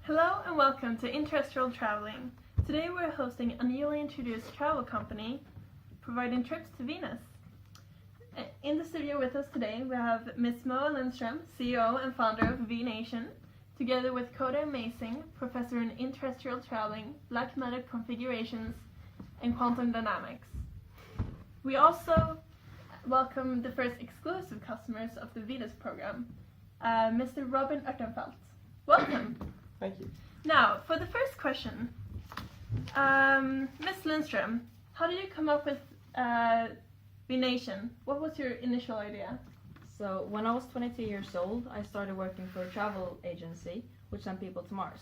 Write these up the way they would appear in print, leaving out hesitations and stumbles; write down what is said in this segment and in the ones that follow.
Hello and welcome to Interstellar Traveling. Today we're hosting a newly introduced travel company providing trips to Venus. In the studio with us today we have Ms. Moa Lindström, CEO and founder of V Nation, together with Coda Amazing, professor in interstellar traveling, black matter configurations, and quantum dynamics. We also welcome the first exclusive customers of the Venus program, Mr. Robin Ertenfeldt. Welcome. Thank you. Now, for the first question, Ms. Lindström, how did you come up with V Nation? What was your initial idea? So when I was 22 years old, I started working for a travel agency which sent people to Mars.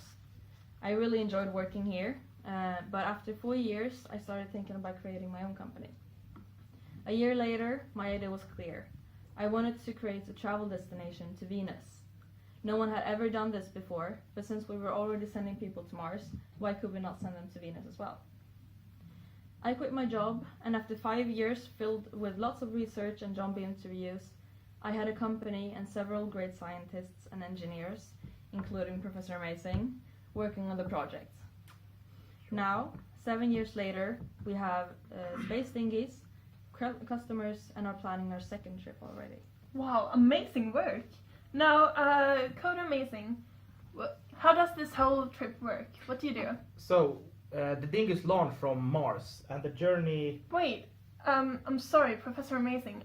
I really enjoyed working here, but after 4 years, I started thinking about creating my own company. A year later, my idea was clear. I wanted to create a travel destination to Venus. No one had ever done this before, but since we were already sending people to Mars, why could we not send them to Venus as well? I quit my job, and after 5 years filled with lots of research and job interviews, I had a company and several great scientists and engineers, including Professor Amazing, working on the project. Now, 7 years later, we have space dinghies, customers, and are planning our second trip already. Wow, amazing work! Now, Code Amazing, how does this whole trip work? What do you do? So, the dinghies launch from Mars, and the journey... Wait, I'm sorry, Professor Amazing.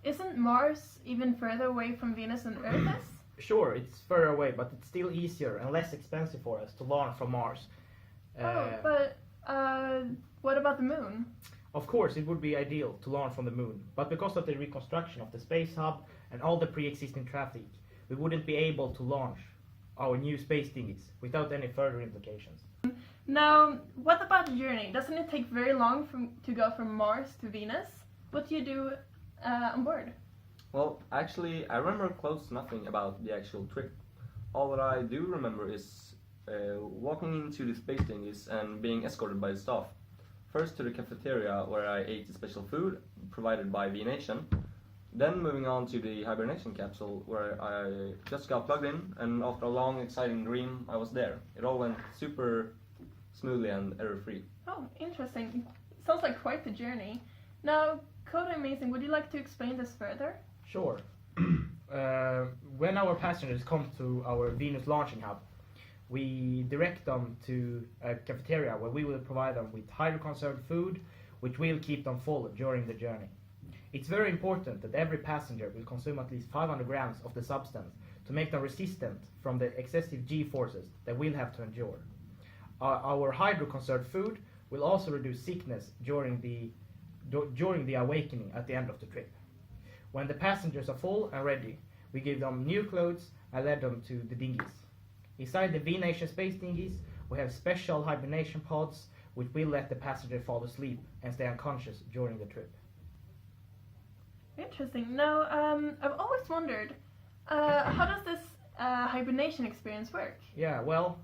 Isn't Mars even further away from Venus than Earth is? Sure, it's further away, but it's still easier and less expensive for us to launch from Mars. But what about the Moon? Of course, it would be ideal to launch from the Moon, but because of the reconstruction of the space hub and all the pre-existing traffic, we wouldn't be able to launch our new space dinghies without any further implications. Now, what about the journey? Doesn't it take very long to go from Mars to Venus? What do you do on board? Well, actually, I remember close to nothing about the actual trip. All that I do remember is walking into the space dinghies and being escorted by the staff. First to the cafeteria where I ate the special food provided by V Nation, then moving on to the hibernation capsule where I just got plugged in, and after a long exciting dream I was there. It all went super smoothly and error-free. Oh, interesting. Sounds like quite the journey. Now, Code Amazing, would you like to explain this further? Sure. When our passengers come to our Venus launching hub, we direct them to a cafeteria where we will provide them with hydro-conserved food, which will keep them full during the journey. It's very important that every passenger will consume at least 500 grams of the substance to make them resistant from the excessive G-forces that we'll have to endure. Our hydro-conserved food will also reduce sickness during the awakening at the end of the trip. When the passengers are full and ready, we give them new clothes and lead them to the dinghies. Inside the V Nation space dinghies, we have special hibernation pods which will let the passenger fall asleep and stay unconscious during the trip. Interesting. Now, I've always wondered, how does this hibernation experience work? Yeah, well,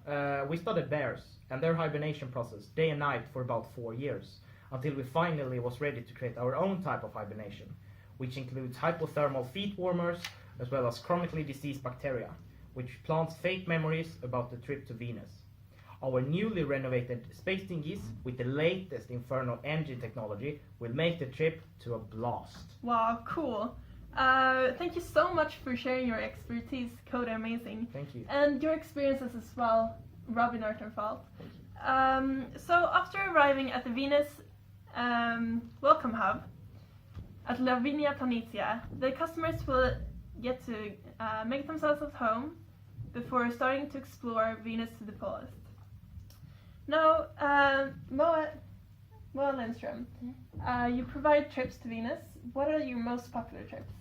we studied bears and their hibernation process day and night for about 4 years, until we finally was ready to create our own type of hibernation, which includes hypothermal feet warmers as well as chronically diseased bacteria, which plants fake memories about the trip to Venus. Our newly renovated space dinghies with the latest Inferno engine technology will make the trip to a blast. Wow, cool. Thank you so much for sharing your expertise, Code Amazing. Thank you. And your experiences as well, Robin Ertenfeldt. So after arriving at the Venus Welcome Hub at Lavinia Planitia, the customers will get to make themselves at home before starting to explore Venus to the fullest. Now, Moa Lindström, you provide trips to Venus. What are your most popular trips?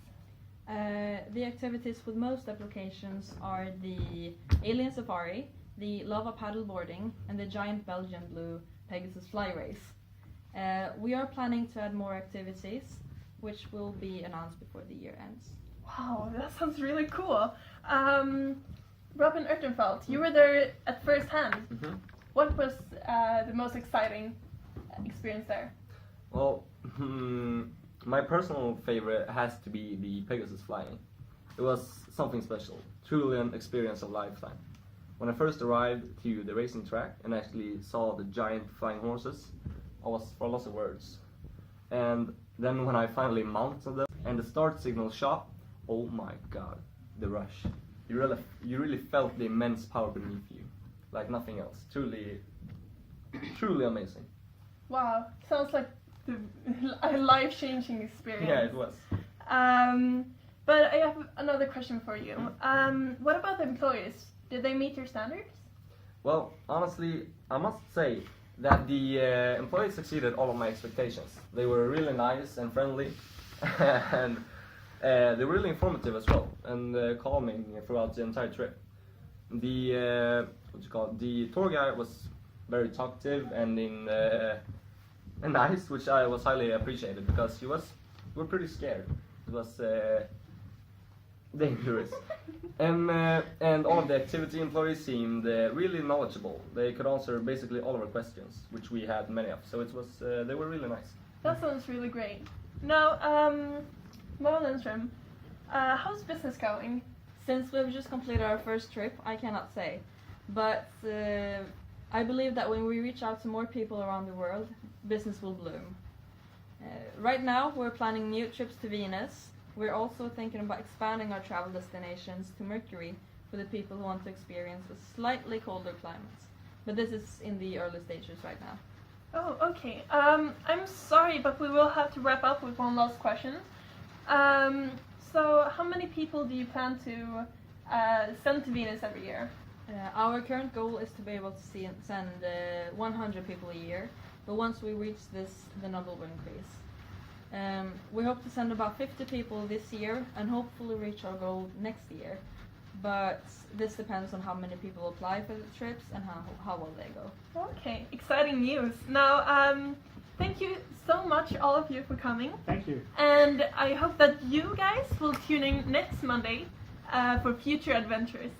The activities with most applications are the Alien Safari, the lava paddle boarding, and the giant Belgian blue Pegasus fly race. We are planning to add more activities, which will be announced before the year ends. Wow, that sounds really cool. Robin Ertenfeldt, you were there at first hand. Mm-hmm. What was the most exciting experience there? Well, my personal favorite has to be the Pegasus flying. It was something special, truly an experience of a lifetime. When I first arrived to the racing track and actually saw the giant flying horses, I was for lots of words. And then when I finally mounted them and the start signal shot, oh my god, the rush. You really felt the immense power beneath you, like nothing else. Truly amazing. Wow, sounds like a life-changing experience. Yeah, it was. But I have another question for you. What about the employees? Did they meet your standards? Well, honestly, I must say that the employees exceeded all of my expectations. They were really nice and friendly, and they were really informative as well, and calming throughout the entire trip. The the tour guide was very talkative and and nice, which I was highly appreciated because we were pretty scared. It was dangerous. And all of the activity employees seemed really knowledgeable. They could answer basically all of our questions, which we had many of. So it was they were really nice. That sounds really great. Now, Mo Lindström, how's business going? Since we've just completed our first trip, I cannot say. But I believe that when we reach out to more people around the world, business will bloom. Right now, we're planning new trips to Venus. We're also thinking about expanding our travel destinations to Mercury for the people who want to experience a slightly colder climate. But this is in the early stages right now. Oh, okay. I'm sorry, but we will have to wrap up with one last question. So, how many people do you plan to send to Venus every year? Our current goal is to be able to send 100 people a year, but once we reach this, the number will increase. We hope to send about 50 people this year and hopefully reach our goal next year. But this depends on how many people apply for the trips and how well they go. Okay, exciting news. Now, thank you so much, all of you, for coming. Thank you. And I hope that you guys will tune in next Monday for future adventures.